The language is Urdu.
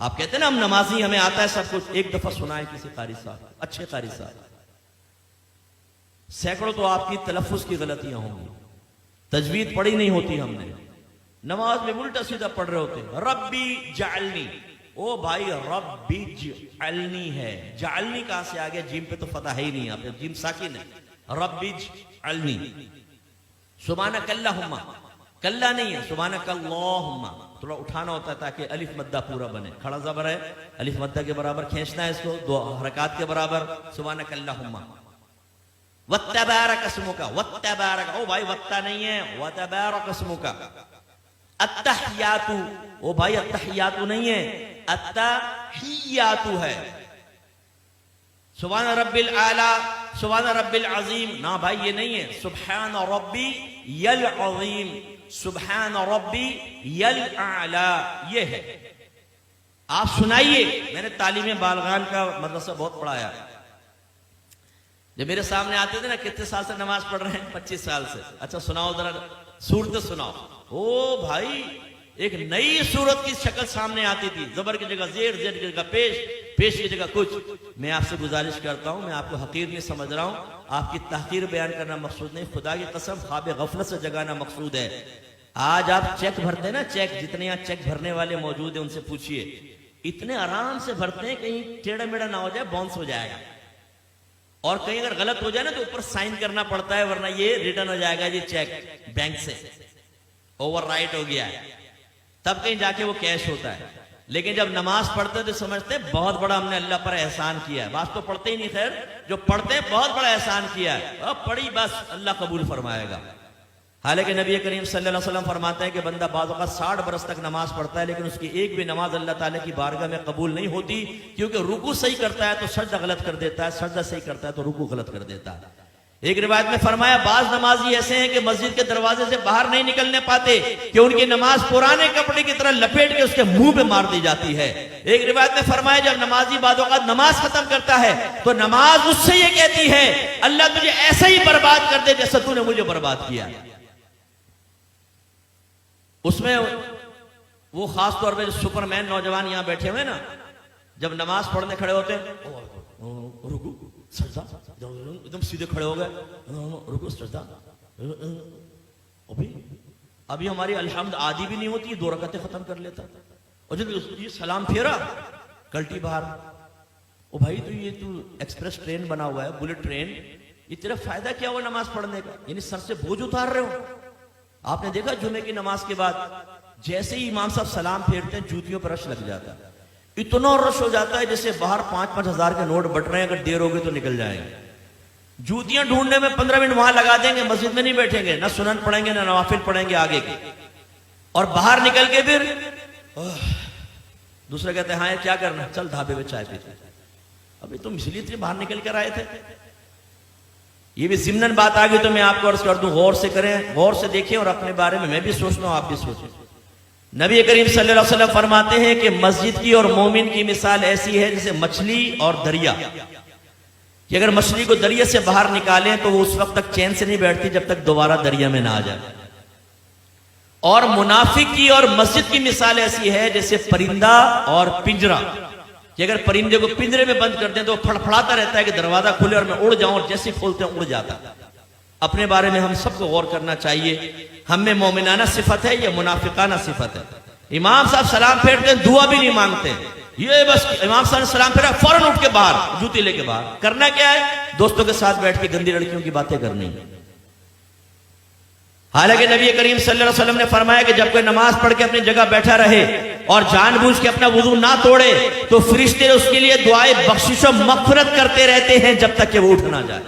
آپ کہتے ہیں نا ہم نمازی ہمیں آتا ہے سب کچھ، ایک دفعہ سنائے کسی قاری صاحب، اچھے قاری صاحب، سینکڑوں تو آپ کی تلفظ کی غلطیاں ہوں گی، تجوید پڑھی نہیں ہوتی ہم نے، نماز میں الٹا سیدھا پڑھ رہے ہوتے ہیں، ربی جعلنی، او بھائی ربی جعلنی ہے، جعلنی کہاں سے آگیا؟ جیم پہ تو فتح ہے ہی نہیں، آپ جیم ساکن ہے، ربی جعلنی، سبحانک اللہم، کلہ نہیں ہے، سبحانک اللہم، تھوڑا اٹھانا ہوتا ہے تاکہ الف مدہ پورا بنے، کھڑا زبر ہے، الف مدہ کے برابر کھینچنا ہے اس کو، دو حرکات کے برابر، سبحانک اللہم، وَتَّبَارَكَ اسْمُكَ، وَتَّبَارَكَ، او بھائی وَتَّا نہیں ہے، وَتَبَارَكَ اسْمُكَ، التحیات، او بھائی التحیات نہیں ہے، التحیات ہے، سبحان رب العالی، سبحان رب العظیم، نا بھائی یہ نہیں ہے، سبحان ربی العظیم، سبحان ربی الاعلی، یہ ہے۔ آپ سنائیے، میں نے تعلیم بالغان کا مدرسہ بہت پڑھایا، جب میرے سامنے آتے تھے نا، کتنے سال سے نماز پڑھ رہے ہیں؟ 25 سال سے، اچھا سناؤ ذرا سورت سناؤ، او بھائی ایک نئی صورت کی شکل سامنے آتی تھی، زبر کی جگہ زیر، زیر کی جگہ پیش، پیش کی جگہ کچھ۔ میں آپ سے گزارش کرتا ہوں، میں آپ کو حقیر نہیں سمجھ رہا ہوں، آپ کی تحقیر بیان کرنا مقصود نہیں، خدا کی قسم خواب غفلت سے جگانا مقصود ہے۔ آج آپ چیک بھرتے ہیں نا، چیک، جتنے یہاں چیک بھرنے والے موجود ہیں ان سے پوچھئے، اتنے آرام سے بھرتے ہیں کہیں ٹیڑھا میڑھا نہ ہو جائے، باؤنس ہو جائے گا، اور کہیں اگر غلط ہو جائے نا تو اوپر سائن کرنا پڑتا ہے، ورنہ یہ ریٹرن ہو جائے گا یہ چیک بینک سے، اوور رائٹ ہو گیا ہے، تب کہیں جا کے وہ کیش ہوتا ہے۔ لیکن جب نماز پڑھتے ہیں تو سمجھتے ہیں بہت بڑا ہم نے اللہ پر احسان کیا ہے، بعض تو پڑھتے ہی نہیں، خیر جو پڑھتے ہیں بہت بڑا احسان کیا ہے، اب پڑھی بس اللہ قبول فرمائے گا۔ حالانکہ نبی کریم صلی اللہ علیہ وسلم فرماتے ہیں کہ بندہ بعض اوقات 60 برس تک نماز پڑھتا ہے لیکن اس کی ایک بھی نماز اللہ تعالیٰ کی بارگاہ میں قبول نہیں ہوتی، کیونکہ رکوع صحیح کرتا ہے تو سجدہ غلط کر دیتا ہے، سجدہ صحیح کرتا ہے تو رکوع غلط کر دیتا ہے۔ ایک روایت میں فرمایا بعض نمازی ایسے ہیں کہ مسجد کے دروازے سے باہر نہیں نکلنے پاتے کہ ان کی نماز پرانے کپڑے کی طرح لپیٹ کے اس کے منہ پہ مار دی جاتی ہے۔ ایک روایت میں فرمایا جب نمازی بعض اوقات نماز ختم کرتا ہے تو نماز اس سے یہ کہتی ہے اللہ تجھے ایسا ہی برباد کر دے جیسا تو نے مجھے برباد کیا۔ اس میں وہ خاص طور پہ سپر مین نوجوان یہاں بیٹھے ہوئے نا، جب نماز پڑھنے کھڑے ہوتے ہیں رکوع سجدہ، ایک دم سیدھے کھڑے ہو گئے، رکوع سجدہ، ابھی ہماری الحمد آدھی بھی نہیں ہوتی، 2 رکعتیں ختم کر لیتا، اور جب یہ سلام پھیرا کلٹی باہر، او بھائی تو یہ تو ایکسپریس ٹرین بنا ہوا ہے، بلٹ ٹرین، یہ تیرا فائدہ کیا ہوا نماز پڑھنے کا؟ یعنی سر سے بوجھ اتار رہے ہو۔ آپ نے دیکھا جمعے کی نماز کے بعد جیسے ہی امام صاحب سلام پھیرتے ہیں جوتیوں پر رش لگ جاتا ہے، اتنا رش ہو جاتا ہے جیسے باہر 5-5 ہزار کے نوٹ بٹ رہے ہیں، اگر دیر ہوگی تو نکل جائیں گے۔ جوتیاں ڈھونڈنے میں 15 منٹ وہاں لگا دیں گے، مسجد میں نہیں بیٹھیں گے، نہ سنن پڑھیں گے نہ نوافل پڑھیں گے آگے کے، اور باہر نکل کے پھر دوسرے کہتے ہیں ہاں کیا کرنا، چل ڈھابے میں چائے پیتے، ابھی تم اس لیے باہر نکل کر آئے تھے۔ یہ بھی ضمناً بات آ گئی تو میں آپ کو عرض کر دوں، غور سے کریں، غور سے دیکھیں، اور اپنے بارے میں بھی سوچنا ہوں، آپ بھی سوچیں۔ نبی کریم صلی اللہ علیہ وسلم فرماتے ہیں کہ مسجد کی اور مومن کی مثال ایسی ہے جیسے مچھلی اور دریا، کہ اگر مچھلی کو دریا سے باہر نکالیں تو وہ اس وقت تک چین سے نہیں بیٹھتی جب تک دوبارہ دریا میں نہ آ جائے۔ اور منافق کی اور مسجد کی مثال ایسی ہے جیسے پرندہ اور پنجرہ، کہ اگر پرندے کو پنجرے میں بند کر دیں تو وہ پھڑپھڑاتا رہتا ہے کہ دروازہ کھلے اور میں اڑ جاؤں، اور جیسے کھولتے ہیں اڑ جاتا۔ اپنے بارے میں ہم سب کو غور کرنا چاہیے، ہم میں مومنانہ صفت ہے یا منافقانہ صفت ہے؟ امام صاحب سلام پھیرتے ہیں دعا بھی نہیں مانگتے، یہ بس امام صاحب نے سلام پھیرا فوراً اٹھ کے باہر، جوتی لے کے باہر، کرنا کیا ہے؟ دوستوں کے ساتھ بیٹھ کے گندی لڑکیوں کی باتیں کرنی۔ حالانکہ نبی کریم صلی اللہ علیہ وسلم نے فرمایا کہ جب کوئی نماز پڑھ کے اپنی جگہ بیٹھا رہے اور جان بوجھ کے اپنا وضو نہ توڑے تو فرشتے اس کے لیے دعائے بخشش و مغفرت کرتے رہتے ہیں جب تک کہ وہ اٹھ نہ جائے۔